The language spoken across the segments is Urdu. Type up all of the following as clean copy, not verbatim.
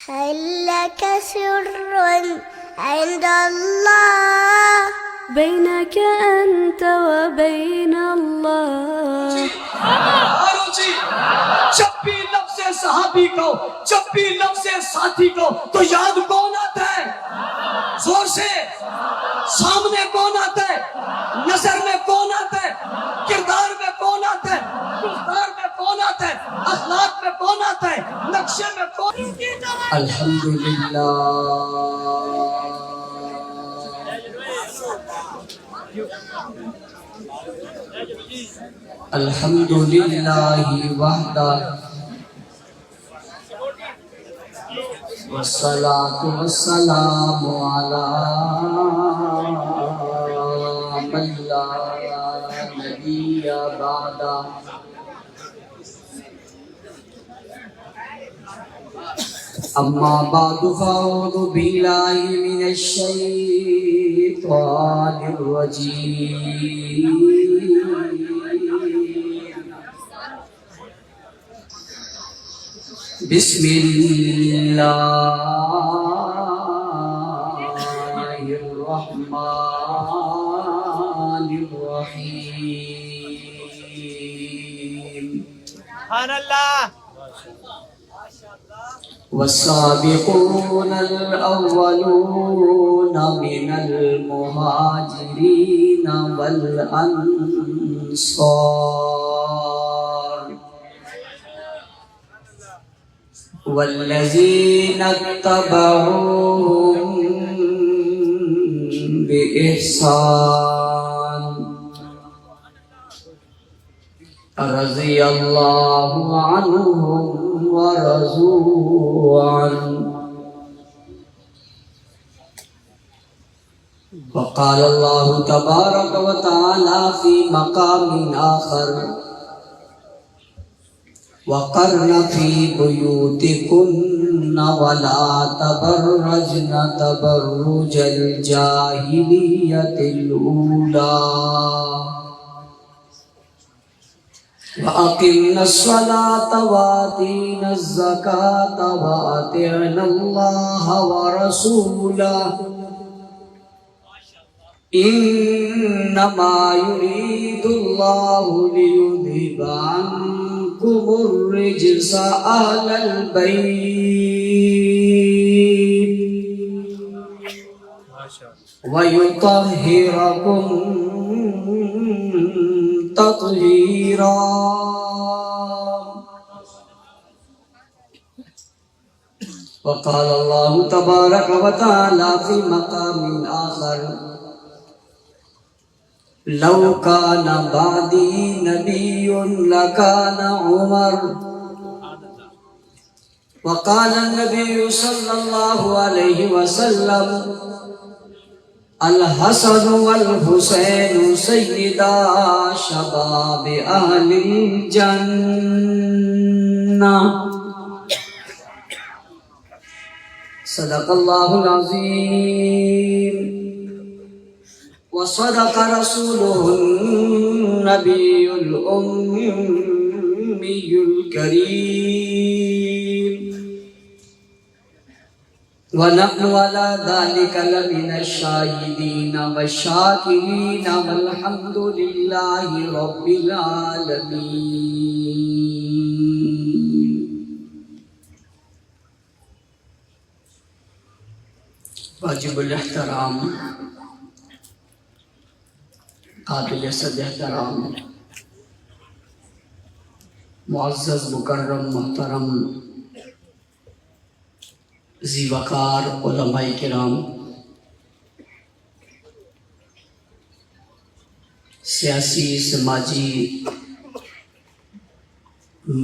هل لك سر عند الله بينك أنت وبين الله؟ جب بھی لفظ صحابی کو، جب بھی لفظ ساتھی کو، تو یاد کون آتا ہے؟ زور سے سامنے کون آتا ہے؟ نظر میں کون آتا ہے؟ کردار میں کون آتا ہے؟ گفتار میں کون آتا ہے؟ اخلاق میں کون آتا ہے؟ نقشے میں کون؟ الحمدللہ الحمدللہ وحدہ والصلاة والسلام علی من لا نبی بعدہ اما بعد فاعوذ باللہ من الشیطان الرجیم بسم اللہ الرحمن الرحیم سبحان اللہ والسابقون الأولون من المهاجرين والأنصار والذين اتبعوهم بإحسان رضي الله عنهم ورضوا عنه وقال الله تبارك وتعالى في مقام آخر وقرن في بيوتكن ولا تبرجن تبرج الجاهلية الأولى وَأَقِمْنَا الصَّلَاةَ وَآتِينَا الزَّكَاةَ وَأَطِعْنَا اللَّهَ وَرَسُولَهُ إِنَّمَا يُرِيدُ اللَّهُ لِيُذْهِبَ عَنكُمُ الرِّجْسَ أَهْلَ الْبَيْتِ وَيُطَهِّرَكُمْ تطہیرا وقال اللہ تبارک وتعالی فی مقام آخر لو کان بعدی نبی لکان عمر وقال النبی صلی اللہ علیہ وسلم الحسن والحسین سیدا شباب اہل الجنہ صدق اللہ العظیم وصدق رسوله النبی الأمی الکریم وَنَحْنُ عَلَى ذَلِكَ لَمِنَ الشَّاهِدِينَ وَالشَّاكِرِينَ وَالْحَمْدُ لِلَّهِ رَبِّ الْعَالَمِينَ واجب الاحترام قابل صد احترام معزز مکرم محترم ذی وقار علماء کرام، سیاسی سماجی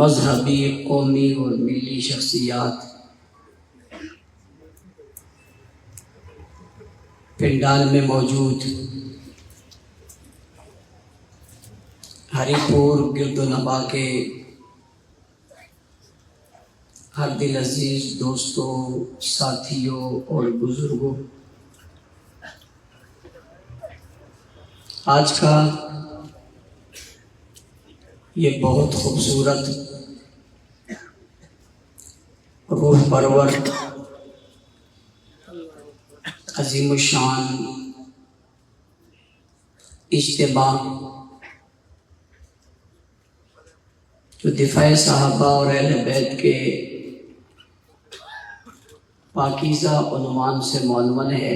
مذہبی قومی اور ملی شخصیات، پنڈال میں موجود ہری پور گرد و نواح کے ہر دل عزیز دوستوں، ساتھیوں اور بزرگوں، آج کا یہ بہت خوبصورت روح پرور عظیم الشان اجتماع جو دفاع صحابہ اور اہل بیت کے پاکیزہ عنوان سے معنون ہے،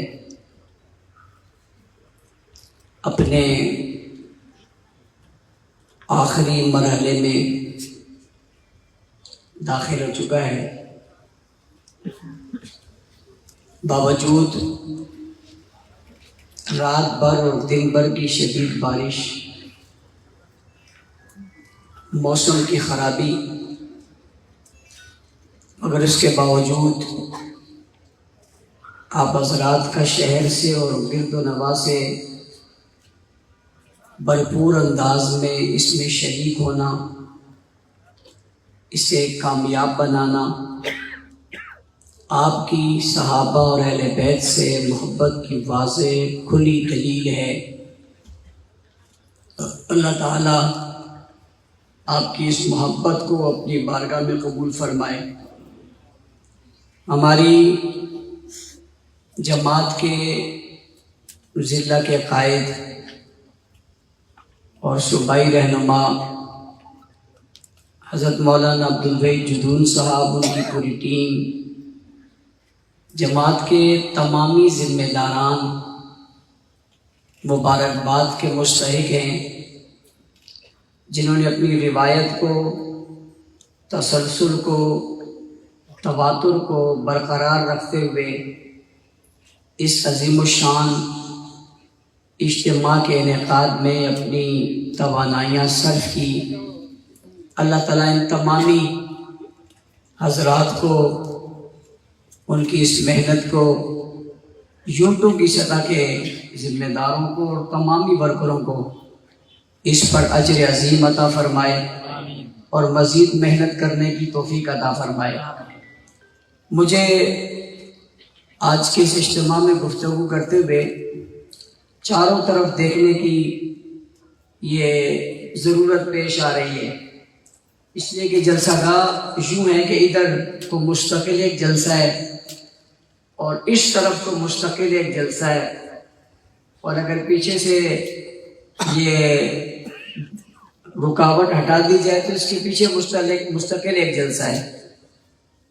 اپنے آخری مرحلے میں داخل ہو چکا ہے۔ باوجود رات بھر اور دن بھر کی شدید بارش، موسم کی خرابی، مگر اس کے باوجود آپ حضرات کا شہر سے اور گرد و نواح سے بھرپور انداز میں اس میں شریک ہونا، اسے کامیاب بنانا، آپ کی صحابہ اور اہل بیت سے محبت کی واضح کھلی دلیل ہے۔ اللہ تعالیٰ آپ کی اس محبت کو اپنی بارگاہ میں قبول فرمائے۔ ہماری جماعت کے ضلع کے قائد اور صوبائی رہنما حضرت مولانا عبدالوحید جدون صاحب، ان کی پوری ٹیم، جماعت کے تمامی ذمہ داران مبارکباد کے مستحق ہیں، جنہوں نے اپنی روایت کو، تسلسل کو، تواتر کو برقرار رکھتے ہوئے اس عظیم الشان اجتماع کے انعقاد میں اپنی توانائیاں صرف کی۔ اللہ تعالیٰ ان تمامی حضرات کو، ان کی اس محنت کو، یونٹوں کی سطح کے ذمہ داروں کو اور تمامی ورکروں کو اس پر اجر عظیم عطا فرمائے اور مزید محنت کرنے کی توفیق عطا فرمائے۔ مجھے آج کے اس اجتماع میں گفتگو کرتے ہوئے چاروں طرف دیکھنے کی یہ ضرورت پیش آ رہی ہے، اس لیے کہ جلسہ گاہ یوں ہے کہ ادھر کو مستقل ایک جلسہ ہے اور اس طرف کو مستقل ایک جلسہ ہے، اور اگر پیچھے سے یہ رکاوٹ ہٹا دی جائے تو اس کے پیچھے مستقل ایک جلسہ ہے،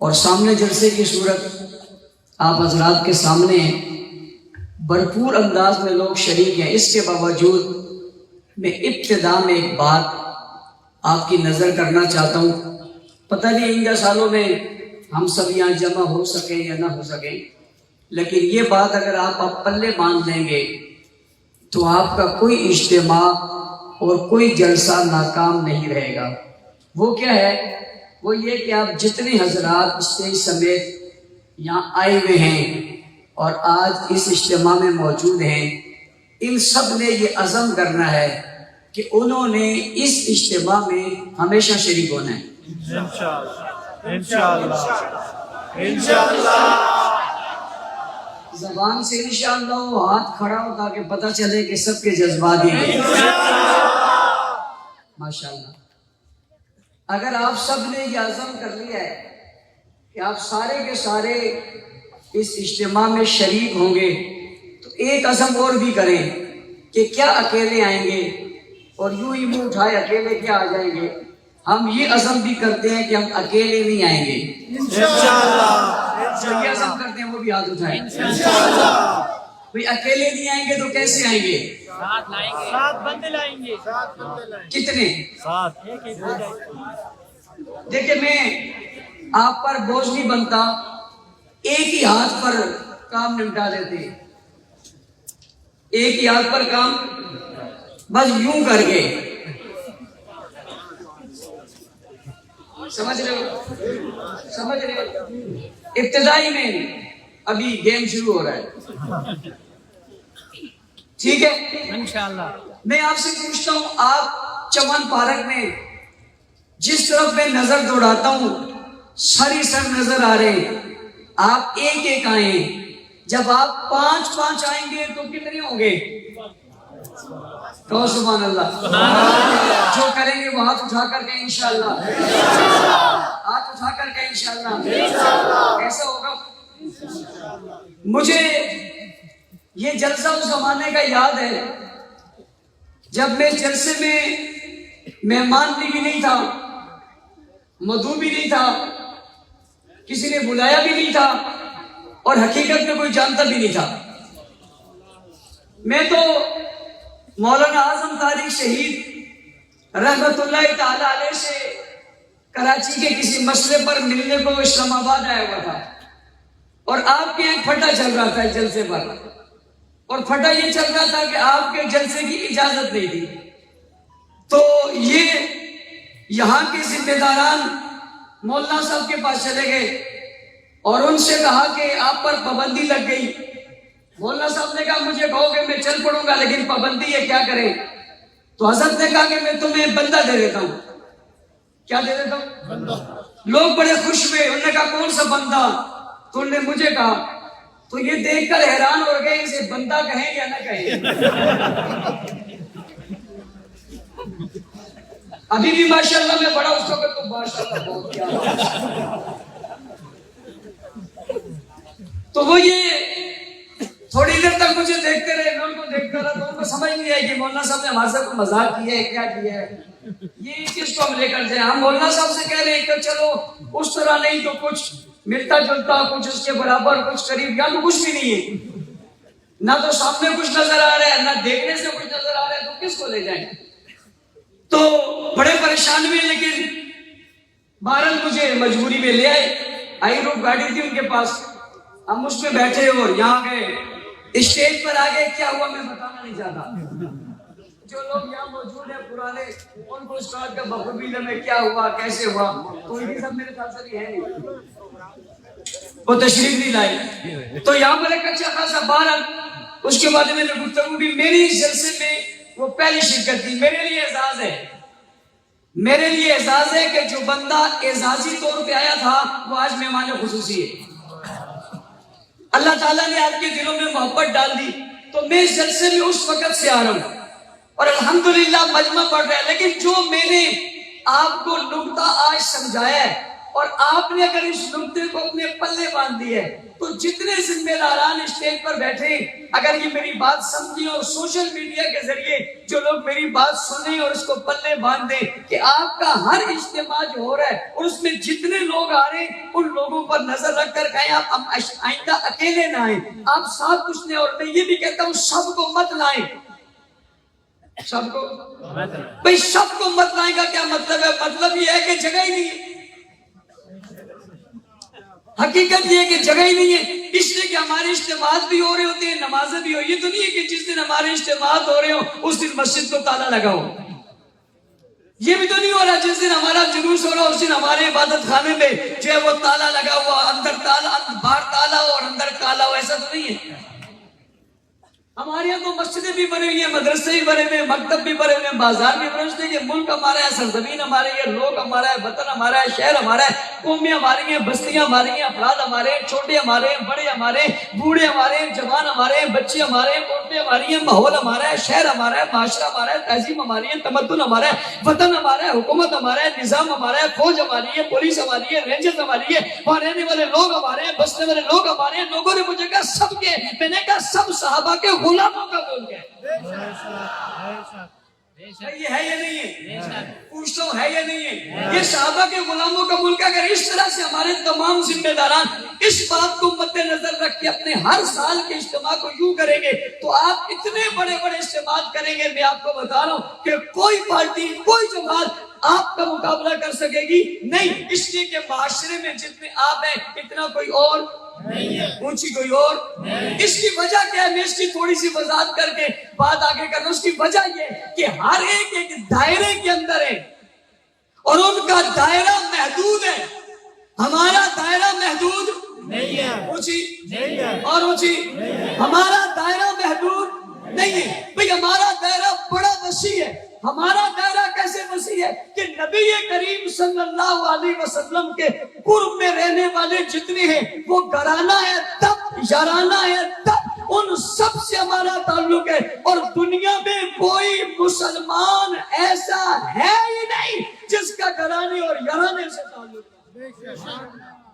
اور سامنے جلسے کی صورت آپ حضرات کے سامنے بھرپور انداز میں لوگ شریک ہیں۔ اس کے باوجود میں ابتدا میں ایک بات آپ کی نظر کرنا چاہتا ہوں، پتہ نہیں آئندہ سالوں میں ہم سب یہاں جمع ہو سکیں یا نہ ہو سکیں، لیکن یہ بات اگر آپ پلے باندھ لیں گے تو آپ کا کوئی اجتماع اور کوئی جلسہ ناکام نہیں رہے گا۔ وہ کیا ہے؟ وہ یہ کہ آپ جتنے حضرات اسٹیج سمیت یہاں آئے ہوئے ہیں اور آج اس اجتماع میں موجود ہیں، ان سب نے یہ عزم کرنا ہے کہ انہوں نے اس اجتماع میں ہمیشہ شریک ہونا ہے۔ انشاءاللہ زبان سے انشاءاللہ وہ ہاتھ کھڑا ہو تاکہ پتہ چلے کہ سب کے جذبات ہی ہیں۔ ماشاءاللہ، اگر آپ سب نے یہ عزم کر لیا ہے کہ آپ سارے کے سارے اس اجتماع میں شریک ہوں گے، تو ایک عزم اور بھی کریں کہ کیا اکیلے آئیں گے اور یوں ہی منہ اٹھائے اکیلے کیا آ جائیں گے۔ ہم یہ عزم بھی کرتے ہیں کہ ہم اکیلے نہیں آئیں گے انشاءاللہ۔ جو یہ عزم کرتے ہیں وہ بھی ہاتھ اٹھائیں انشاءاللہ۔ بھئی اکیلے نہیں آئیں گے تو کیسے آئیں گے؟ ساتھ لائیں گے، ساتھ بندے لائیں گے۔ کتنے؟ ساتھ۔ دیکھیں، میں آپ پر بوجھ نہیں بنتا، ایک ہی ہاتھ پر کام نمٹا دیتے ہیں، ایک ہی ہاتھ پر کام، بس یوں کر کے، سمجھ رہے ہو؟ ابتدائی میں ابھی گیم شروع ہو رہا ہے، ٹھیک ہے؟ انشاءاللہ۔ میں آپ سے پوچھتا ہوں، آپ چمن پارک میں جس طرف میں نظر دوڑاتا ہوں ساری سر نظر آ رہے ہیں، آپ ایک ایک آئیں، جب آپ 5 آئیں گے تو کتنے ہوں گے؟ کہو سبحان اللہ۔ جو کریں گے وہ ہاتھ اٹھا کر کے انشاءاللہ، ہاتھ اٹھا کر کے انشاءاللہ ایسا ہوگا۔ مجھے یہ جلسہ اس زمانے کا یاد ہے جب میں جلسے میں مہمان بھی نہیں تھا، مدعو بھی نہیں تھا، کسی نے بلایا بھی نہیں تھا، اور حقیقت میں کوئی جانتا بھی نہیں تھا۔ میں تو مولانا اعظم تاریخ شہید رحمت اللہ تعالی علیہ سے کراچی کے کسی مسئلے پر ملنے کو اسلام آباد آیا ہوا تھا، اور آپ کے ایک پھٹا چل رہا تھا جلسے پر، اور پھٹا یہ چل رہا تھا کہ آپ کے جلسے کی اجازت نہیں تھی۔ تو یہ یہاں کے ذمہ داران مولانا صاحب کے پاس چلے گئے اور ان سے کہا کہ آپ پر پابندی لگ گئی۔ مولانا صاحب نے کہا مجھے کہو کہ میں چل پڑوں گا، لیکن پابندی ہے، کیا کریں؟ تو حضرت نے کہا کہ میں تمہیں بندہ دے دیتا ہوں۔ کیا دے دیتا ہوں؟ بندہ۔ لوگ بڑے خوش ہوئے، انہوں نے کہا کون سا بندہ؟ تو انہوں نے مجھے کہا۔ تو یہ دیکھ کر حیران ہو گئے اسے بندہ کہیں یا نہ کہیں۔ ابھی بھی ماشاءاللہ میں بڑا اس وقت تو ماشاءاللہ بہت کیا۔ تو وہ یہ تھوڑی دیر تک مجھے دیکھتے رہے، میں ان کو دیکھتا رہا، تو ان کو سمجھ نہیں آئی کہ مولانا صاحب نے ہمارے ساتھ مذاق کیا ہے، کیا کیا ہے، یہ چیز کو ہم لے کر جائیں۔ ہم مولانا صاحب سے کہہ رہے ہیں کہ چلو اس طرح نہیں تو کچھ ملتا جلتا، کچھ اس کے برابر، کچھ قریب، یا تو کچھ بھی نہیں ہے، نہ تو سامنے کچھ نظر آ رہا ہے، نہ دیکھنے سے کچھ نظر آ رہا ہے، تو کس کو لے جائیں؟ تو بڑے پریشان ہوئے، لیکن بہرحال مجھے مجبوری میں لے آئے۔ آئی روپ گاڑی تھی ان کے پاس، ہم اس میں بیٹھے اور یہاں گئے، اسٹیج پر آگے کیا ہوا میں بتانا نہیں چاہتا۔ جو لوگ یہاں موجود ہیں پرانے، ان کو اس بات کا بخوبی میں کیا ہوا، کیسے ہوا، تو یہ سب میرے خیال سے ہے نہیں، وہ تشریف نہیں لائے۔ تو یہاں پر ایک اچھا خاصا بہرحال اس کے بعد میں نے گفتگو بھی، میری اس جلسے میں وہ پہلی شرکت تھی۔ میرے لیے اعزاز ہے، میرے لیے اعزاز ہے کہ جو بندہ اعزازی طور پہ آیا تھا وہ آج مہمان خصوصی ہے۔ اللہ تعالیٰ نے آپ کے دلوں میں محبت ڈال دی، تو میں اس جلسے میں اس وقت سے آ رہا ہوں اور الحمدللہ مجمع پڑھ رہا ہے، لیکن جو میں نے آپ کو نکتہ آج سمجھایا ہے اور آپ نے اگر اس نکتے کو اپنے پلے باندھ دی ہے، تو جتنے ذمہ داران اسٹیج پر بیٹھے اگر یہ میری بات سمجھیں اور سوشل میڈیا کے ذریعے جو لوگ میری بات سنیں اور اس کو پلے باندھ دیں کہ آپ کا ہر اجتماع جو ہو رہا ہے اور اس میں جتنے لوگ آ رہے ہیں ان لوگوں پر نظر رکھ کر کہیں آپ آئندہ اکیلے نہ آئیں، آپ ساتھ کچھ نہیں، اور میں یہ بھی کہتا ہوں سب کو مت لائیں۔ سب کو بھئی سب کو مت لائیں کا کیا مطلب ہے؟ مطلب یہ ہے کہ جگہ ہی نہیں ہے۔ حقیقت یہ ہے کہ جگہ ہی نہیں ہے، اس لیے کہ ہمارے اجتماعات بھی ہو رہے ہوتے ہیں، نمازیں بھی ہو، یہ تو نہیں ہے کہ جس دن ہمارے اجتماعات ہو رہے ہو اس دن مسجد کو تالا لگا ہو، یہ بھی تو نہیں ہو رہا جس دن ہمارا جلوس ہو رہا اس دن ہمارے عبادت خانے میں جو ہے وہ تالا لگا ہوا، اندر تالا، باہر تالا ہو اور اندر تالا ہو، ایسا تو نہیں ہے۔ ہمارے یہاں تو مسجدیں بھی بنے ہوئی ہیں، مدرسے بھی بنے ہوئے ہیں، مکتب بھی بنے ہوئے ہیں، بازار بھی بنے ہوئے ہیں۔ یہ ملک ہمارا ہے، سرزمین ہماری ہے، لوگ ہمارا ہے، وطن ہمارا ہے، شہر ہمارا ہے، قومیں ہماری ہیں، بستیاں ہماری ہیں، افراد ہمارے ہیں، چھوٹے ہمارے ہیں، بڑے ہمارے ہیں، بوڑھے ہمارے ہیں، جوان ہمارے ہیں، بچے ہمارے ہیں، عورتیں ہماری ہیں، ماحول ہمارا ہے، شہر ہمارا ہے، معاشرہ ہمارا ہے، تہذیب ہماری ہے، تمدن ہمارا ہے، وطن ہمارا ہے، حکومت ہمارا ہے، نظام ہمارا ہے، فوج ہماری ہے، پولیس ہماری ہے، رینجرز ہماری ہے، وہاں رہنے والے لوگ ہمارے ہیں، بسنے والے لوگ ہمارے ہیں۔ لوگوں نے مجھے کہا سب کے، میں نے کہا سب صحابہ کے غلاموں کا بول گئے۔ یہ ہے یا نہیں ہے؟ پوچھتا ہوں ہے یا نہیں ہے؟ یہ صحابہ کے غلاموں کا ملک ہے۔ اگر اس طرح سے ہمارے تمام ذمہ داران اس بات کو مد نظر رکھ کے اپنے ہر سال کے اجتماع کو یوں کریں گے تو آپ اتنے بڑے بڑے اجتماع کریں گے، میں آپ کو بتا رہا ہوں کہ کوئی پارٹی، کوئی جماعت آپ کا مقابلہ کر سکے گی نہیں، اس لیے کہ معاشرے میں جتنے آپ ہیں اتنا کوئی اور نہیں ہے، اونچی کوئی اور نہیں۔ اس کی وجہ کیا ہے؟ میں اس کی تھوڑی سی وضاحت کر کے بات آگے کرنا۔ اس کی وجہ یہ کہ ہر ایک دائرے کے اندر ہے اور ان کا دائرہ محدود ہے، ہمارا دائرہ محدود نہیں ہے، اونچی نہیں ہے اور اونچی، ہمارا دائرہ محدود نہیں ہے بھئی، ہمارا دائرہ بڑا وسیع ہے۔ ہمارا دائرہ کیسے وسیع ہے کہ نبی کریم صلی اللہ علیہ وسلم کے قرب میں رہنے والے جتنے ہیں وہ گھرانہ ہے تب، یارانہ ہے تب، ان سب سے ہمارا تعلق ہے، اور دنیا میں کوئی مسلمان ایسا ہے ہی نہیں جس کا گھرانے اور یارانے سے تعلق ہے۔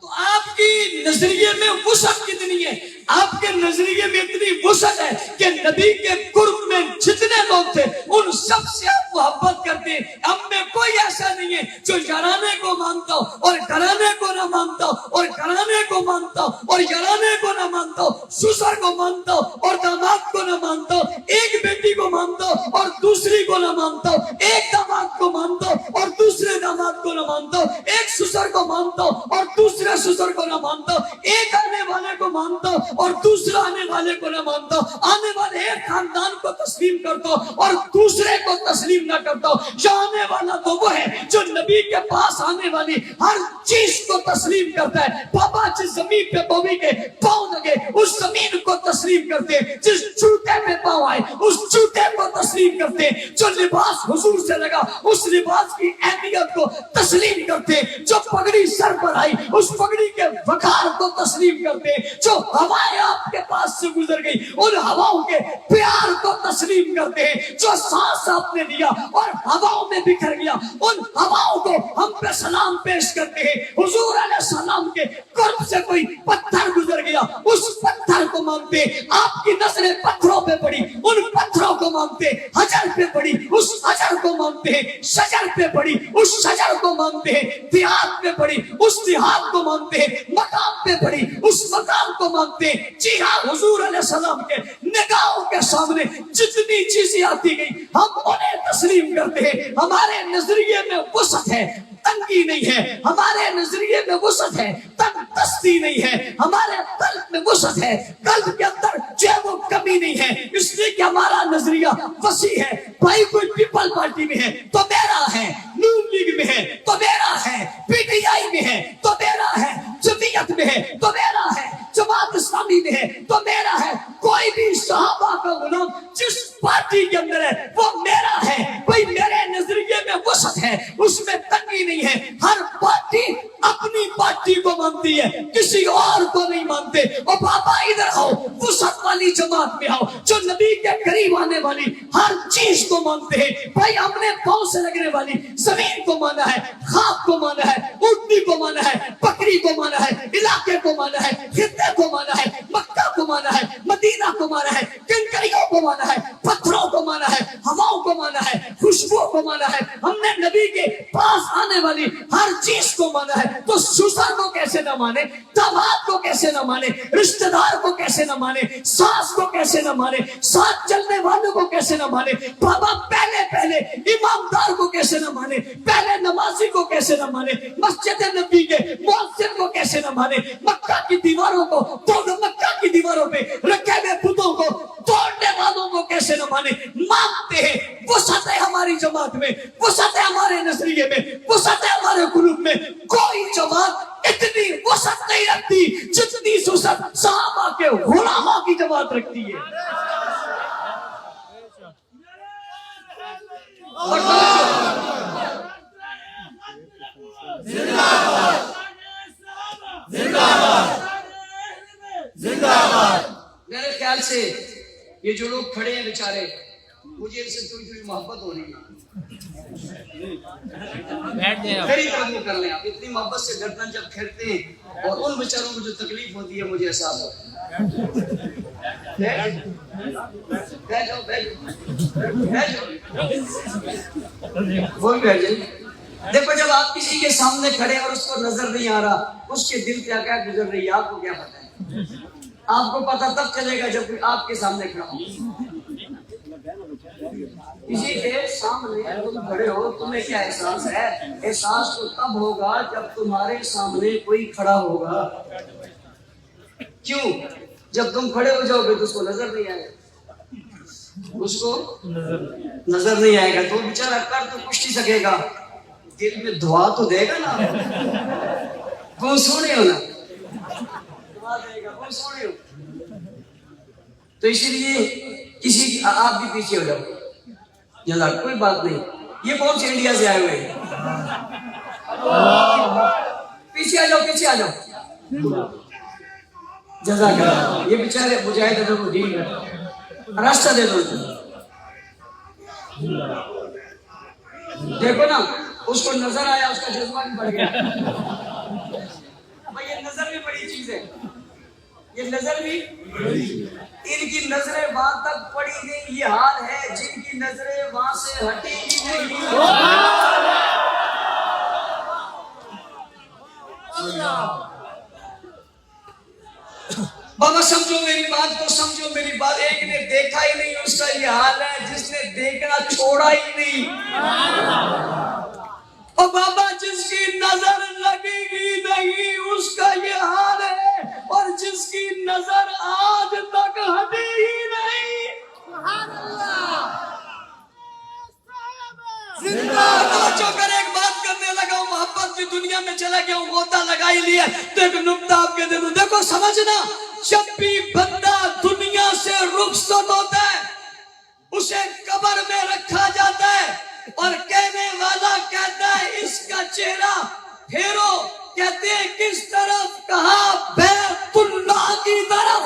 تو آپ کی نظریے میں وسعت کتنی ہے؟ آپ کے نظریے میں اتنی وسعت ہے کہ نبی کے قرب میں جتنے لوگ تھے ان سب سے آپ محبت کرتے ہیں. ہم میں کوئی ایسا نہیں ہے جو یارانے کو مانتا ہو اور گھرانے کو نہ مانتا ہو اور گھرانے کو مانتا ہو اور یارانے کو نہ مانتا ہو, سسر کو مانتا ہو اور داماد کو نہ مانتا ہو, ایک بیٹی کو مانتا ہو اور دوسری کو نہ مانتا ہو, ایک داماد کو مانتا ہو اور دوسرے داماد کو نہ مانتا ہو, ایک سسر کو مانتا ہو اور دوسرے سسر کو نہ مانتا ہو, ایک آنے والے کو مانتا ہو اور دوسرا آنے والے کو نہ مانتا ہو, آنے والے ایک خاندان کو تسلیم کرتا ہو اور دوسرے کو تسلیم نہ کرتا ہو. آنے والا تو وہ ہے جو نبی کے پاس آنے والی ہر چیز کو تسلیم کرتا ہے. بابا جس زمین پہ بوی کے پاؤں لگے اس زمین کو تسلیم کرتے, جس جوتے پہ پاؤں آئے اس جوتے کو تسلیم کرتے, جو لباس حضور سے لگا اس لباس کی اہمیت کو تسلیم کرتے, جو پگڑی سر پر آئی اس پگڑی کے وقار کو تسلیم کرتے, جو ہوائیں آپ کے پاس سے گزر گئی ان ہواؤں کے پیار کو تسلیم کرتے ہیں, جو سانس آپ نے لیا اور ہواؤں میں بکھر گیا ان ہواؤں کو ہم پہ سلام پیش کرتے ہیں. حضور علیہ السلام کے قرب سے کوئی پتھر گزر گیا اس پتھر کو مانتے, آپ کی نظریں پتھروں پہ پڑی ان پتھروں کو مانتے, حجر پہ پڑی اس حجر کو مانتے ہیں, شجر پہ پڑی اس شجر کو مانتے ہیں, دیہات پہ پڑی اس دیہات کو مانتے ہیں, مقام پہ پڑی اس مقام کو مانتے ہیں. جی ہاں, حضور علیہ السلام کے نگاہوں کے سامنے جتنی چیزیں آتی گئی ہم انہیں تسلیم کرتے ہیں. ہمارے نظریے میں وسعت ہے, تنگی نہیں ہے. ہمارے نظریے میں وسعت ہے, تنگ دستی نہیں ہے. ہمارے قلب میں وسعت ہے, قلب کے اندر جو ہے وہ کمی نہیں ہے, اس لیے کہ ہمارا نظریہ وسیع ہے. بھائی کوئی پیپل پارٹی میں ہے تو میرا ہے, نون لیگ میں ہے تو میرا ہے, پی ٹی آئی میں ہے تو میرا ہے, جمعیت میں ہے تو میرا ہے, جماعت اسلامی میں ہے تو میرا ہے. کوئی بھی صحابہ کا غلام جس پارٹی کے اندر ہے وہ میرا ہے. بھائی میرے نظریے میں وسعت ہے, اس میں تنگی نہیں ہے. ہر پارٹی اپنی پارٹی کو مانتی ہے, کسی اور کو نہیں مانتے. اور بابا ادھر آؤ, وسعت والی جماعت میں آؤ جو نبی کے قریب آنے والی ہر چیز کو مانتے ہیں. بھائی ہم نے پاؤں سے لگنے والی زمین کو مانا ہے, خاک کو مانا ہے, اونٹنی کو مانا ہے, بکری کو مانا ہے, علاقے کو مانا ہے, خطے کو مانا ہے, مکہ کو مانا ہے, مدینہ کو مانا ہے, کنکریوں کو مانا ہے, پتھروں کو مانا ہے, ہواؤں کو مانا ہے, خوشبو کو مانا ہے. ہم نے نبی کے پاس آنے والی ہر چیز کو مانا ہے. تو سسر کو کیسے نہ مانے, داماد کو کیسے نہ مانے, رشتہ دار کو کیسے نہ مانے, ساس کو کیسے نہ مانے, ساتھ چلنے والوں کو کیسے نہ مانے. بابا پہلے امامدار کو کیسے نہ مانے, پہلے نمازی کو کیسے نہ مانے, مسجد نبی کے مؤذن کو کیسے نہ مانے, مکہ کی دیواروں کو توڑ, مکہ کی دیواروں پہ رکھے ہوئے بتوں کو توڑنے والوں کو کیسے نہ مانے. مانتے ہیں. وسعت ہے ہماری جماعت میں, وسعت ہے ہمارے نظریے میں, وسعت ہے ہمارے قلوب میں. کوئی جماعت اتنی وسعت نہیں رکھتی جتنی وسعت صحابہ کے غلاموں کی جماعت رکھتی ہے. میرے خیال سے یہ جو لوگ کھڑے ہیں بیچارے, مجھے ان سے تھوڑی محبت ہو رہی ہے. میری طرف کر لیں آپ, اتنی محبت سے گردن جب پھیرتے ہیں اور ان بیچاروں کو جو تکلیف ہوتی ہے مجھے احساس ہوتا ہے. دیکھو جب آپ کسی کے سامنے کھڑے اور اس کو نظر نہیں آ رہا, اس کے دل کیا کیا گزر رہی ہے آپ کو کیا پتا ہے؟ آپ کو پتا تب چلے گا جب کوئی آپ کے سامنے کھڑا ہو. کسی کے سامنے تم کھڑے ہو, تمہیں کیا احساس ہے؟ احساس تو تب ہوگا جب تمہارے سامنے کوئی کھڑا ہوگا. کیوں؟ جب تم کھڑے ہو جاؤ گے تو اس کو نظر نہیں آئے گا, اس کو نظر نہیں آئے گا تو بیچارہ کر تو کچھ نہیں سکے گا, دل میں دعا تو دے گا نا. کون سونے ہو نا, دعا دے گا, کون سونے ہو. تو اسی لیے کسی کی آپ بھی پیچھے ہو جاؤ, جزاک کوئی بات نہیں. یہ کون سے انڈیا سے آئے ہوئے ہیں؟ پیچھے آ جاؤ, پیچھے آ جاؤ. جزاک اللہ. یہ بیچارے مجاہد ادب کو دین کر راستہ دے دو. دیکھو نا, اس کو نظر آیا, اس کا جذبہ بھی بڑھ گیا. بھائی یہ نظر بھی بڑی چیز ہے, یہ نظر بھی ان کی نظریں وہاں تک پڑی نہیں. یہ حال ہے جن کی نظریں وہاں سے ہٹی ہی نہیں. بابا سمجھو میری بات کو, سمجھو میری بات. ایک نے دیکھا ہی نہیں, اس کا یہ حال ہے. جس نے دیکھنا چھوڑا ہی نہیں. اور بابا جس کی نظر لگے گی نہیں, اس کا یہ حال ہے. اور جس کی نظر آج تک ہٹی ہی نہیں. توجہ کر, ایک بات کرنے لگا ہوں, محبت کی دنیا میں چلا گیا ہوں, غوطہ لگا ہی لیا. تو ایک نکتہ آپ کے دے دوں, دیکھو سمجھنا. جب بھی بندہ دنیا سے رخصت ہوتا ہے, اسے قبر میں رکھا جاتا ہے, اور کہنے والا کہتا ہے اس کا چہرہ پھیرو. کہتے ہیں کس طرف؟ کہا بیت اللہ کی طرف.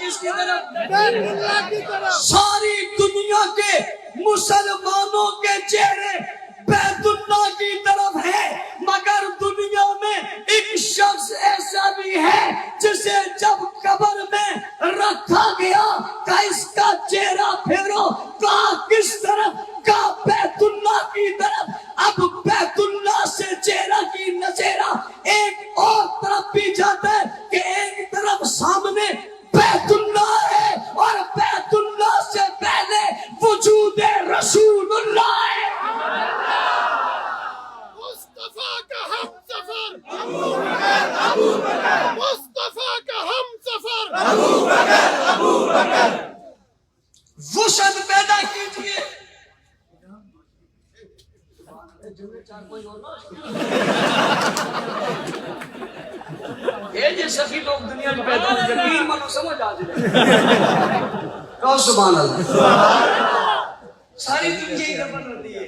کس کی طرف؟ ساری دنیا کے مسلمانوں کے چہرے بیت اللہ کی طرف ہے, مگر دنیا میں ایک شخص ایسا بھی ہے جسے جب قبر میں رکھا گیا کہ اس کا چہرہ پھیرو, کہا کس طرف؟ کہا بیت اللہ کی طرف. اب بیت اللہ سے چہرہ ایک اور طرف بھی جاتا ہے کہ ایک طرف سامنے بیت اللہ ہے, اور بیت اللہ سے پہلے وجود رسول اللہ ہے. مصطفیٰ کا ہم سفر ابو بکر, مصطفیٰ کا ہم سفر ابو بکر. وسعت پیدا کیجیے. یہ جو سخی لوگ دنیا میں پیدا ہوتے ہیں, تین منو سمجھ آ جائے. کہو سبحان اللہ. ساری دنیا ہی دفن ہوتی ہے.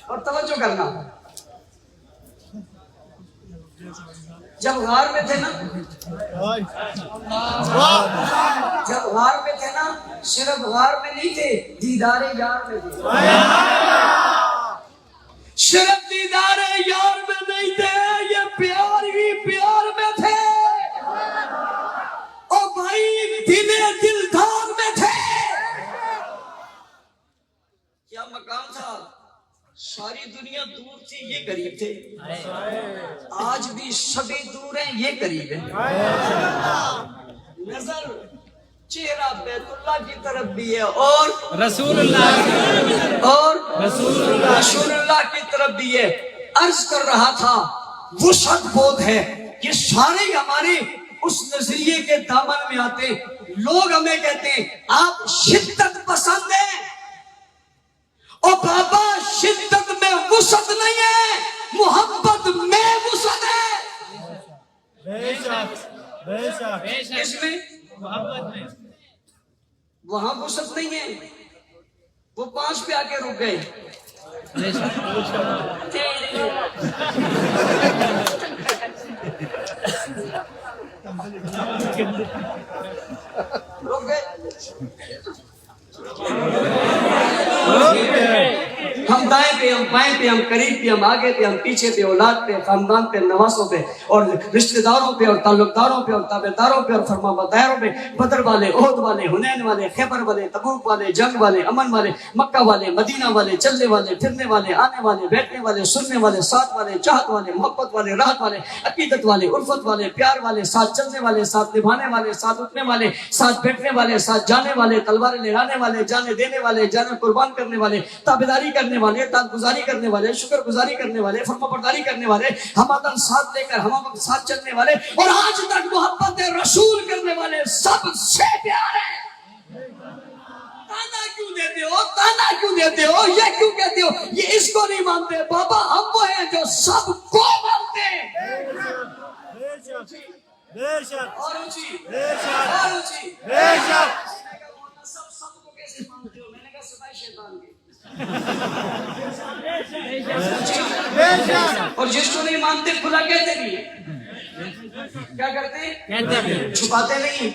اور توجہ کرنا, جب غار میں تھے نا, صرف غار میں نہیں تھے, دیدار یار میں تھے. صرف دیدار یار میں نہیں تھے, یہ پیار ہی پیار میں تھے. اور بھائی دلدار میں تھے. کیا مقام تھا؟ ساری دنیا دور تھی, یہ قریب تھے. آج بھی سبھی دور ہیں, یہ قریب ہیں. نظر چہرہ بیت اللہ کی طرف بھی ہے, اور رسول اللہ رسول اللہ کی طرف بھی ہے. عرض کر رہا تھا وسعت بہت ہے. یہ سارے ہمارے اس نظریے کے دامن میں آتے. لوگ ہمیں کہتے ہیں آپ شدت پسند ہیں. اور بابا شدت میں وسعت نہیں ہے, محبت میں وسعت ہے. اس میں محبت میں وہاں وسعت نہیں ہے. وہ 5 پہ آ کے رک گئے. رک گئے. ہم دائیں پہ, ہم بائیں پہ, ہم قریب پہ, ہم آگے پہ, ہم پیچھے پہ, اولاد پہ, خاندان پہ, نواسوں پہ, اور رشتہ داروں پہ, اور تعلق داروں پہ, اور تابع داروں پہ, اور فرما برداروں پہ, بدر والے, احد والے, حنین والے, خیبر والے, تبوک والے, جنگ والے, امن والے, مکہ والے, مدینہ والے, چلنے والے, پھرنے والے, آنے والے, بیٹھنے والے, سننے والے, ساتھ والے, چاہت والے, محبت والے, راحت والے, عقیدت والے, الفت والے, پیار والے, ساتھ چلنے والے, ساتھ نبھانے والے, ساتھ اٹھنے والے, ساتھ بیٹھنے والے, ساتھ جانے والے, تلواریں لہرانے والے, جانے دینے والے, جانے قربان کرنے والے, تابعداری کرنے والے, گزاری کرنے والے, شکر گزاری کرنے والے, فرما برداری کرنے والے, ہمادن ساتھ لے کر ہم وقت ساتھ چلنے والے, اور آج تک محبت رسول کرنے والے سب سے پیار ہے. تانا کیوں دیتے ہو, تانا کیوں دیتے ہو, یہ کیوں کہتے ہو یہ اس کو نہیں مانتے؟ بابا ہم وہ ہیں جو سب کو مانتے ہیں. اور اونچی, اور اونچی. سب کو کیسے مانتے ہو؟ میں نے کہا سوائے شیطان کے. اور جس کو نہیں مانتے کھلا کہتے بھی کیا کرتے ہیں؟ چھپاتے نہیں.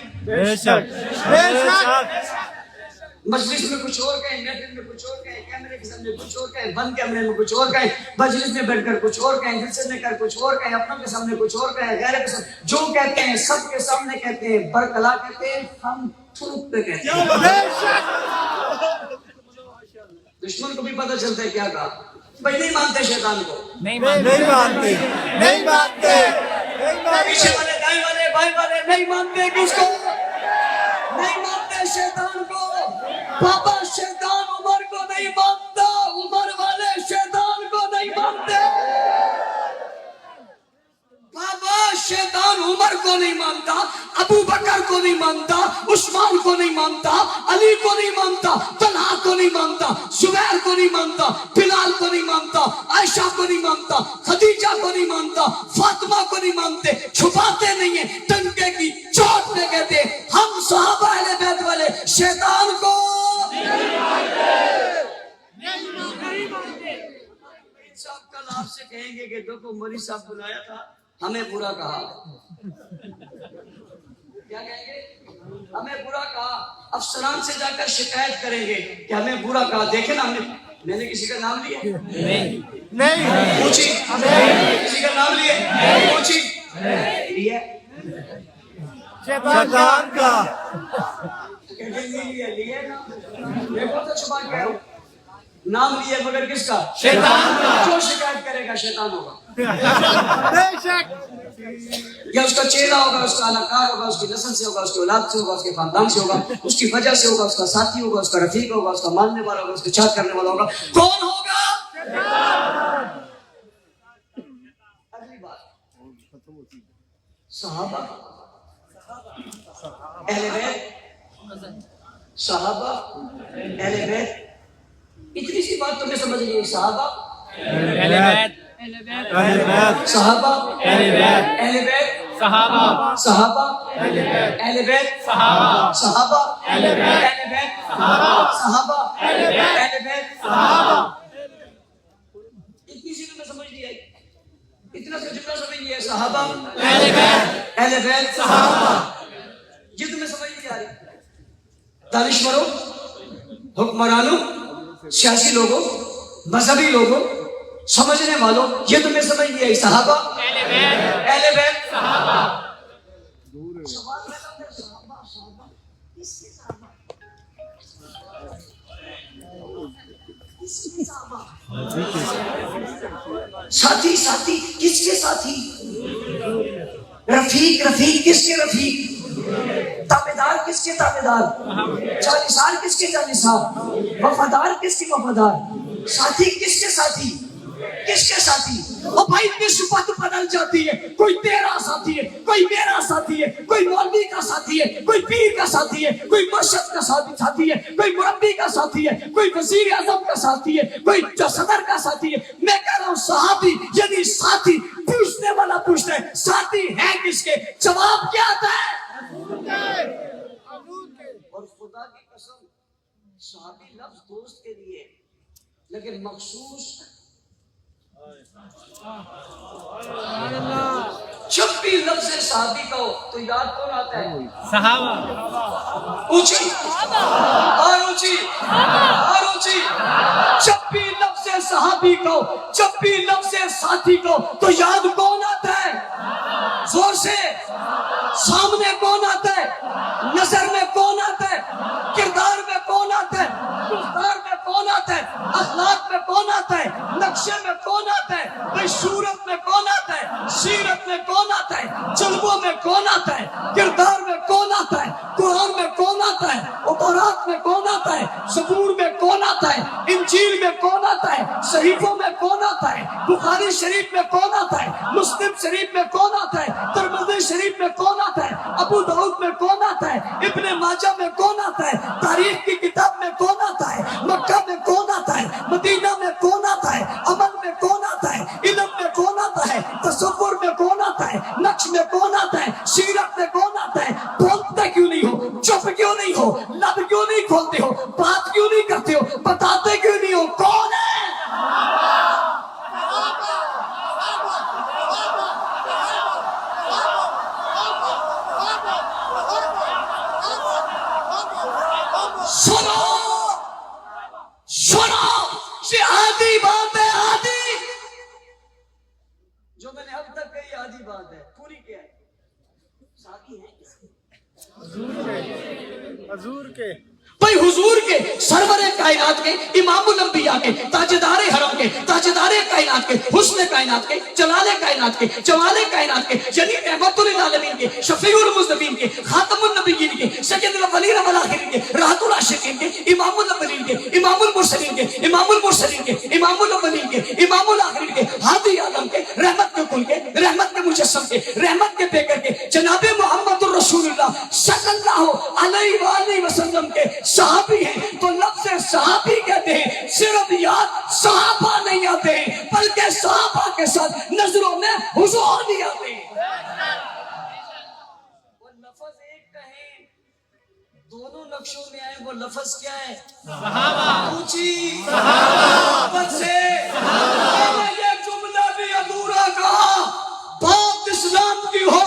مجلس میں کچھ اور کہیں، محفل میں کچھ اور کہیں، کیمرے کے سامنے کچھ اور کہیں، بند کیمرے میں کچھ اور کہیں، مجلس میں بیٹھ کر کچھ اور کہیں، جلسے میں کر کچھ اور کہیں، اپنوں کے سامنے کچھ اور کہیں، غیروں کے سامنے جو کہتے ہیں سب کے سامنے کہتے ہیں، برکلا کہتے ہیں، ہم تھوک پہ کہتے ہیں۔ دشمن کو بھی پتہ چلتا ہے کیا کہا، بھائی نہیں مانتے شیطان کو، نہیں مانتے پیچھے والے دائیں والے بائیں والے نہیں مانتے کس کو، نہیں مانتے شیطان کو۔ بابا شیطان عمر کو نہیں مانتا، عمر والے شیطان کو نہیں مانتے۔ بابا شیطان عمر کو نہیں مانتا، ابو بکر کو نہیں مانتا، عثمان کو نہیں مانتا، علی کو نہیں مانتا، طلحہ کو نہیں مانتا، زبیر کو نہیں مانتا، بلال کو نہیں مانتا، عائشہ کو نہیں مانتا، خدیجہ کو نہیں مانتا، فاطمہ کو نہیں مانتے، چھپاتے نہیں ہیں، ٹنکے کی چوٹ پہ کہتے ہم صحابہ اہل بیت والے شیطان کو نہیں مانتے۔ صاحب کل آپ سے کہیں گے کہ دیکھو مولوی صاحب بلایا تھا، ہمیں برا کہا، کیا کہیں گے، ہمیں برا کہا، افسران سے جا کر شکایت کریں گے کہ ہمیں برا کہا، دیکھیں نا میں نے کسی کا نام لیا نہیں پوچھی، کسی کا نام لیا پوچھی لیا شیطان کا لیا نا، میں بہت تو چھپا کے ہوں، نام لیے مگر کس کا، شیطان کا۔ جو شکایت کرے گا شیطان ہوگا، بے شک یا اس کا چیلا ہوگا، اس کا علاقار ہوگا، اس کی نسل سے ہوگا، اس کی اولاد سے ہوگا، اس کے خاندان سے ہوگا، اس کی وجہ سے ہوگا، اس کا ساتھی ہوگا، اس کا رفیق ہوگا، اس کا ماننے والا ہوگا، اس کے چاہت کرنے والا ہوگا، کون ہوگا؟ اگلی بات، صحابہ اہل بیت، صحابہ اہل بیت، اتنی سی بات تمہیں سمجھ لیے، صحابہ اہل بیت، صحابہ اہل بیت، اہل بیت، صحابہ، صحابہ اہل بیت، صحابہ، صحابہ اہل بیت، اہل بیت، صحابہ اہل بیت، اتنی سی تمہیں سمجھ لیا، اتنا سا جملہ سمجھ لیا، صحابہ اہل بیت، اہل بیت، صحابہ، یہ تمہیں سمجھ نہیں آ رہی؟ دانشوروں، حکمرانوں، سیاسی لوگوں، مذہبی لوگوں، سمجھنے والوں، یہ تمہیں سمجھ نہیں آئی، صحابہ اہل بیت، اہل بیت، صحابہ، سوال پیدا ہوتا ہے، صحابہ صحابہ کس کے صحابہ، کس کے صحابہ، ساتھی ساتھی کس کے ساتھی، رفیق رفیق کس کے رفیق، تابعدار کس کے تابعدار، جانثار کس کے جانثار، وفادار کس کے وفادار، ساتھی کس کے ساتھی، کس کے ساتھی؟ اور بھائی نسبت بدل جاتی ہے، کوئی تیرا ساتھی ہے، کوئی میرا ساتھی ہے، کوئی مولوی کا ساتھی ہے، کوئی پیر کا ساتھی ہے، کوئی مرشد کا ساتھی ہے، کوئی مربی کا ساتھی ہے، کوئی وزیر اعظم کا ساتھی ہے، کوئی صدر کا ساتھی ہے۔ میں کہہ رہا ہوں صحابی یعنی ساتھی، پوچھنے والا پوچھتا ہے ساتھی ہے کس کے، جواب کیا آتا ہے؟ اور خدا کی قسم صحابی لفظ دوست کے لیے، لیکن مخصوص جب بھی لفظ صحابی کا ہو تو یاد کون آتا ہے؟ صحابہ، اونچی اور اونچی اور اونچی، جب بھی لفظ صحابی کا ہو، جب بھی لفظ ساتھی کا ہو تو یاد کون آتا ہے؟ زور سے، سامنے کون آتا ہے؟ نظر میں کون آتا ہے؟ کردار میں کون آتا ہے؟ گفتار میں کون آتا ہے؟ اخلاق میں کون آتا ہے؟ نقشے میں کون آتا ہے؟ بھائی صورت میں کون آتا ہے؟ سیرت میں کون آتا ہے؟ جلووں میں کون آتا ہے؟ کردار میں کون آتا ہے؟ قرآن میں کون آتا ہے؟ عبارات میں کون آتا ہے؟ زبور میں کون آتا ہے؟ انجیل میں کون آتا ہے؟ صحیفوں میں کون آتا ہے؟ بخاری شریف میں کون آتا ہے؟ مسلم شریف میں کون آتا ہے؟ ترمذی شریف میں کون آتا ہے؟ ابو داؤد میں کون آتا ہے؟ ابن ماجہ میں کون آتا ہے؟ تاریخ کی کتاب میں کون آتا ہے؟ مکہ میں کون آتا ہے؟ مدینہ میں کون آتا ہے؟ عمل میں کون آتا ہے؟ علم میں کون آتا ہے؟ تصور میں کون آتا ہے؟ نقش میں کون آتا ہے؟ سیرت میں کون آتا ہے؟ بولتے کیوں نہیں ہو؟ چپ کیوں نہیں ہو؟ لب کیوں نہیں کھولتے ہو؟ بات کیوں نہیں کرتے ہو؟ بتاتے کیوں نہیں ہو؟ کون ہے؟ سنو میں نے اب تک کہی آدھی بات ہے، پوری کیا ہے؟ ساتھی ہیں کس کے؟ حضور کے بھائی حضور کے، سرور کائنات کے، امام الانبیاء کے، تاجدار حرم کے، تاجدار کائنات کے، حسن کائنات کے، جلال کائنات کے، جمال کائنات کے، یعنی رحمت للعالمین کے، شفیع المذنبین کے، خاتم النبیین کے، سید الاولین والآخرین کے، راحت العاشقین کے، امام الاولین کے، امام المرسلین کے، امام المرسلین کے، امام الاولین کے، امام الآخرین کے، ہادی عالم کے، رحمت کے کل کے، رحمت کے مجسم کے، رحمت کے بیکر کے، جناب محمد الرسول اللہ صلی اللہ علیہ وآلہ وسلم کے صحابی ہیں، تو لفظ صحابی کہتے ہیں، صرف یاد صحابہ نہیں آتے ہیں بلکہ صحابہ کے ساتھ نظروں میں حضور بھی آتے ہیں۔ وہ لفظ ایک کہیں، دونوں نقشوں میں آئے، وہ لفظ کیا ہے؟ صحابہ۔ اونچی صحابہ سے یہ جملہ بھی ادھورا کہا، بات اسلام کی ہو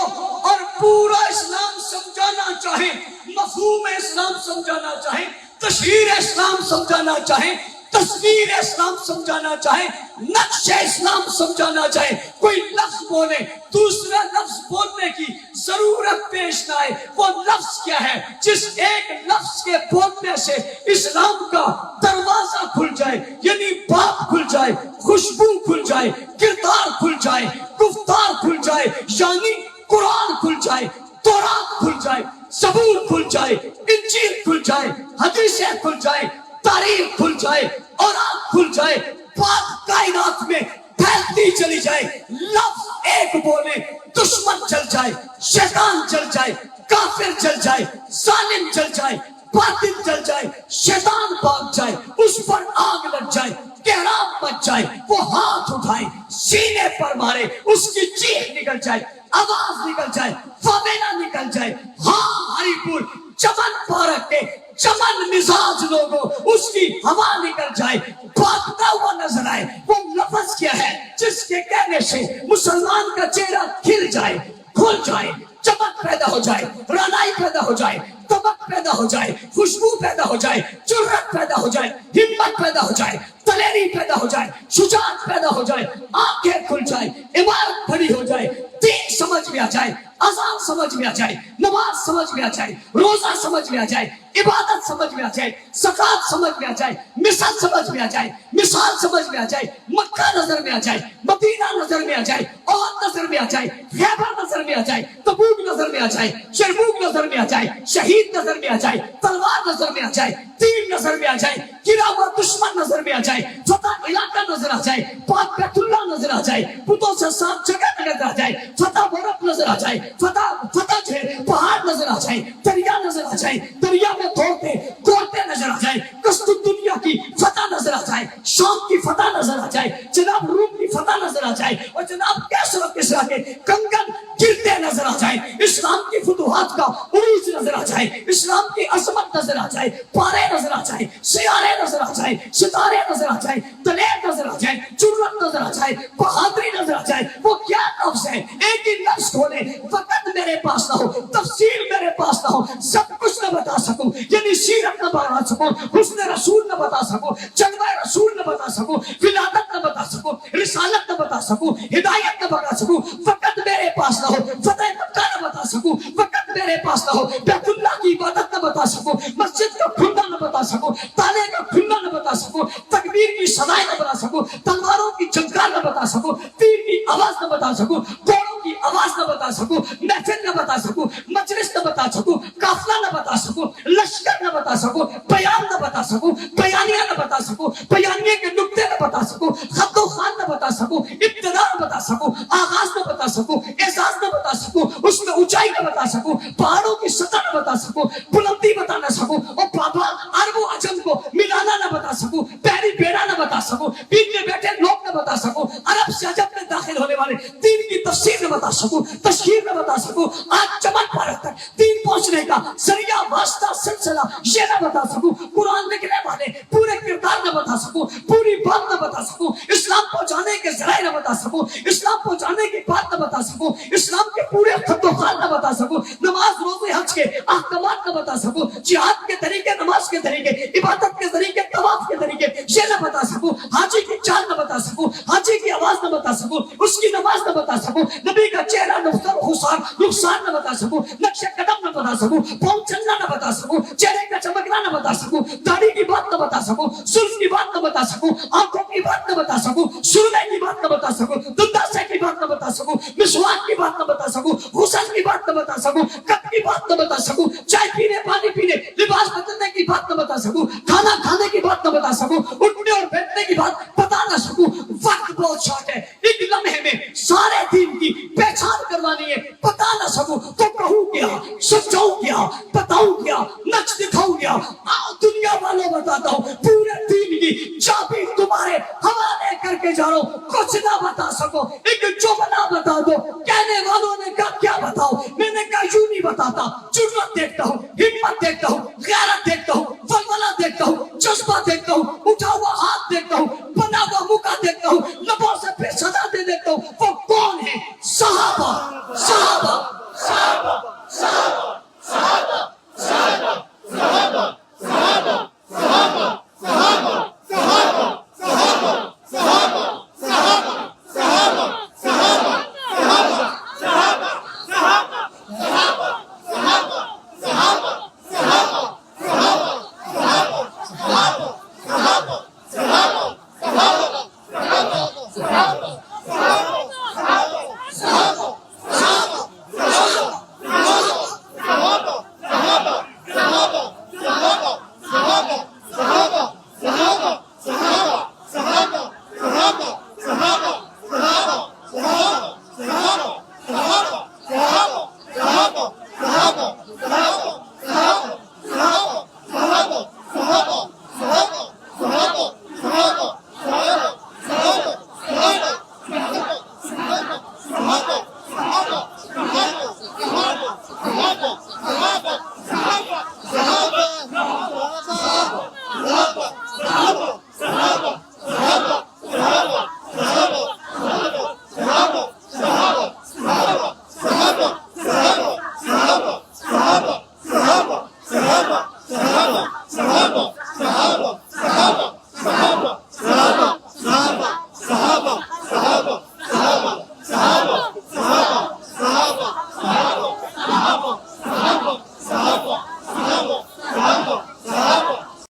اور پورا اسلام سمجھانا چاہیں، مفہوم اسلام سمجھانا چاہیں، تشریح اسلام سمجھانا چاہیں، تصویر اسلام سمجھانا چاہیں، نقش اسلام سمجھانا چاہیں، کوئی لفظ بولے دوسرا لفظ بولنے کی ضرورت پیش نہ آئے، وہ لفظ کیا ہے؟ جس ایک لفظ کے بولنے سے اسلام کا دروازہ کھل جائے، یعنی بات کھل جائے، خوشبو کھل جائے، کردار کھل جائے، گفتار کھل جائے، یعنی قرآن کھل جائے، تورات کھل جائے، زبور کھل جائے، انجیل کھل جائے، حدیثیں کھل جائے، تاریخ کھل جائے، اور آنکھ کھل جائے، بات کائنات میں پھیلتی چلی جائے، لفظ ایک بولے، دشمن چل جائے، شیطان چل جائے، کافر چل جائے، ظالم چل جائے، باطل چل جائے، شیطان بھاگ جائے، اس پر آگ لگ جائے، کہرام مچ جائے، وہ ہاتھ اٹھائے، سینے پر مارے، اس کی چیخ نکل جائے، آواز نکل جائے، فامیلہ نکل جائے، ہاں ہری پور چمن پارک کے چمن مزاج لوگوں اس کی ہوا نکل جائے، بھاگتا ہوا نظر آئے، وہ لفظ کیا ہے جس کے کہنے سے مسلمان کا چہرہ کھل جائے، کھل جائے، چمک پیدا ہو جائے، رانائی پیدا ہو جائے، تمک پیدا ہو جائے، خوشبو پیدا ہو جائے، جرأت پیدا ہو جائے، ہمت پیدا ہو جائے، دلیری پیدا ہو جائے، شجاعت پیدا ہو جائے، آنکھیں کھل جائے، عبادت بڑی ہو جائے، دین سمجھ میں آ جائے، اذان سمجھ میں آ جائے، نماز سمجھ میں آ جائے، روزہ سمجھ میں آ جائے، عبادت سمجھ میں آ جائے، زکات سمجھ میں آ جائے، مثال سمجھ میں آ جائے، مثال سمجھ میں آ جائے، مکہ نظر میں آ جائے، مدینہ نظر میں آ جائے، احد نظر میں آ جائے، خیبر نظر میں آ جائے، تبوک نظر میں آ جائے، یرموک نظر میں آ جائے، شہید نظر میں آ جائے، تلوار نظر میں آ جائے، تیر نظر میں آ جائے، گرا ہوا دشمن نظر میں آ جائے، فتح علاقہ نظر آ جائے، پاک بیت اللہ نظر آ جائے، بتوں سے صاف جگہ نظر آ جائے، فتح برف نظر آ جائے، فتح جو ہے پہاڑ نظر آ جائے، دریا نظر آ جائے، دریا میں دوڑتے نظر آ جائے، قسط دنیا کی فتح نظر آ جائے، شام کی فتح نظر آ جائے، جناب روم کی فتح نظر آ جائے، اور جناب کیسر و کسریٰ کے کنگن گرتے نظر آ جائے، اسلام کی فتوحات کا عروج نظر آ جائے، اسلام کی عظمت نظر آ جائے، پارے نظر آ جائے، سیارے نظر آ جائے، ستارے نظر آ جائے، دلیر نظر آ جائے، جرأت نظر آ جائے، بہادری نظر آ جائے، وہ کیا لفظ ہے؟ ایک ہی لفظ کھولے، وقت میرے پاس نہ ہو، تفسیر میرے پاس نہ ہو، سب کچھ نہ بتا سکوں، یعنی سیرت نہ بتا سکوں، حسن رسول نہ بتا سکوں، جلوہ رسول نہ بتا سکوں، ولادت نہ بتا سکوں، رسالت نہ بتا سکوں، ہدایت نہ بتا سکوں، وقت میرے پاس نہ ہو، فتح مکہ نہ بتا سکوں، وقت میرے پاس نہ ہو، بیت اللہ کی عبادت نہ بتا سکوں، مسجد کا کھلنا نہ بتا سکوں، تالے کا کھلنا نہ بتا سکوں، تکبیر کی صدائیں نہ بتا سکوں، تلواروں کی جھنکار نہ بتا سکوں، تیر کی آواز نہ بتا سکوں، گھوڑوں کی آواز نہ بتا سکوں، محفل نہ بتا سکوں، مجلس نہ بتا سکوں، قافلہ نہ بتا سکوں، لشکر نہ بتا سکوں، بیان نہ بتا سکوں، بیانیہ نہ بتا سکوں، بیانیے کے نقطے نہ بتا سکوں، خط و خان نہ بتا سکوں، ابتدا نہ بتا سکوں، آغاز نہ بتا سکوں، اعزاز نہ بتا سکوں، اس میں اونچائی نہ بتا سکوں، پہاڑوں کی سطح نہ بتا سکوں، بلندی بتا نہ سکوں، اور بابا عرب و عجم کو ملانا نہ بتا سکوں، پہلی بیڑا نہ بتا سکوں، بیچ میں بیٹھے لوگ نہ بتا سکوں، عرب سے عجم میں داخل ہونے والے دین کی تفسیر نہ بتا سکوں، تشہیر نہ بتا سکوں، آج چمن پارک تک دین پہنچنے کا ذریعہ واسطہ سلسلہ یہ نہ بتا سکوں، قرآن لکھنے والے پورے کردار نہ بتا سکوں، پوری بات نہ بتا سکوں، اسلام پہنچانے کے ذرائع نہ بتا سکوں، اسلام پہنچانے کی بات نہ بتا سکوں، اسلام کے پورے خط و خال نہ بتا سکوں، نماز روزے حج کے احکامات نہ بتا سکوں، جہاد کے طریقے، نماز کے طریقے، عبادت کے طریقے، طواف کے طریقے یہ نہ بتا سکوں، حاجی کی چال نہ بتا سکوں، حاجی کی آواز نہ بتا سکوں، اس کی نماز نماز نہ بتا سکوں, نبی کا چہرہ رخسار نہ بتا سکوں, نقش قدم نہ بتا سکوں, پاؤں چلنا نہ بتا سکوں, چہرے کا چمکنا نہ بتا سکوں, داڑھی کی بات نہ بتا سکوں, سلف کی بات نہ بتا سکوں, آنکھوں کی بات نہ بتا سکوں, سرمے کی بات نہ بتا سکوں, دنداسے کی بات نہ بتا سکوں, مسواک کی بات نہ بتا سکوں, غسل کی بات نہ بتا سکوں, کپ کی بات نہ بتا سکوں, چائے پینے, پانی پینے, لباس بدلنے کی بات نہ بتا سکوں, کھانا کھانے کی بات نہ بتا سکوں, اٹھنے اور بیٹھنے کی بات بتا نہ سکوں. وقت بہت شارٹ ہے, ایک لمحے میں سارے دین کی پہچان کروانی ہے, بتا نہ سکوں.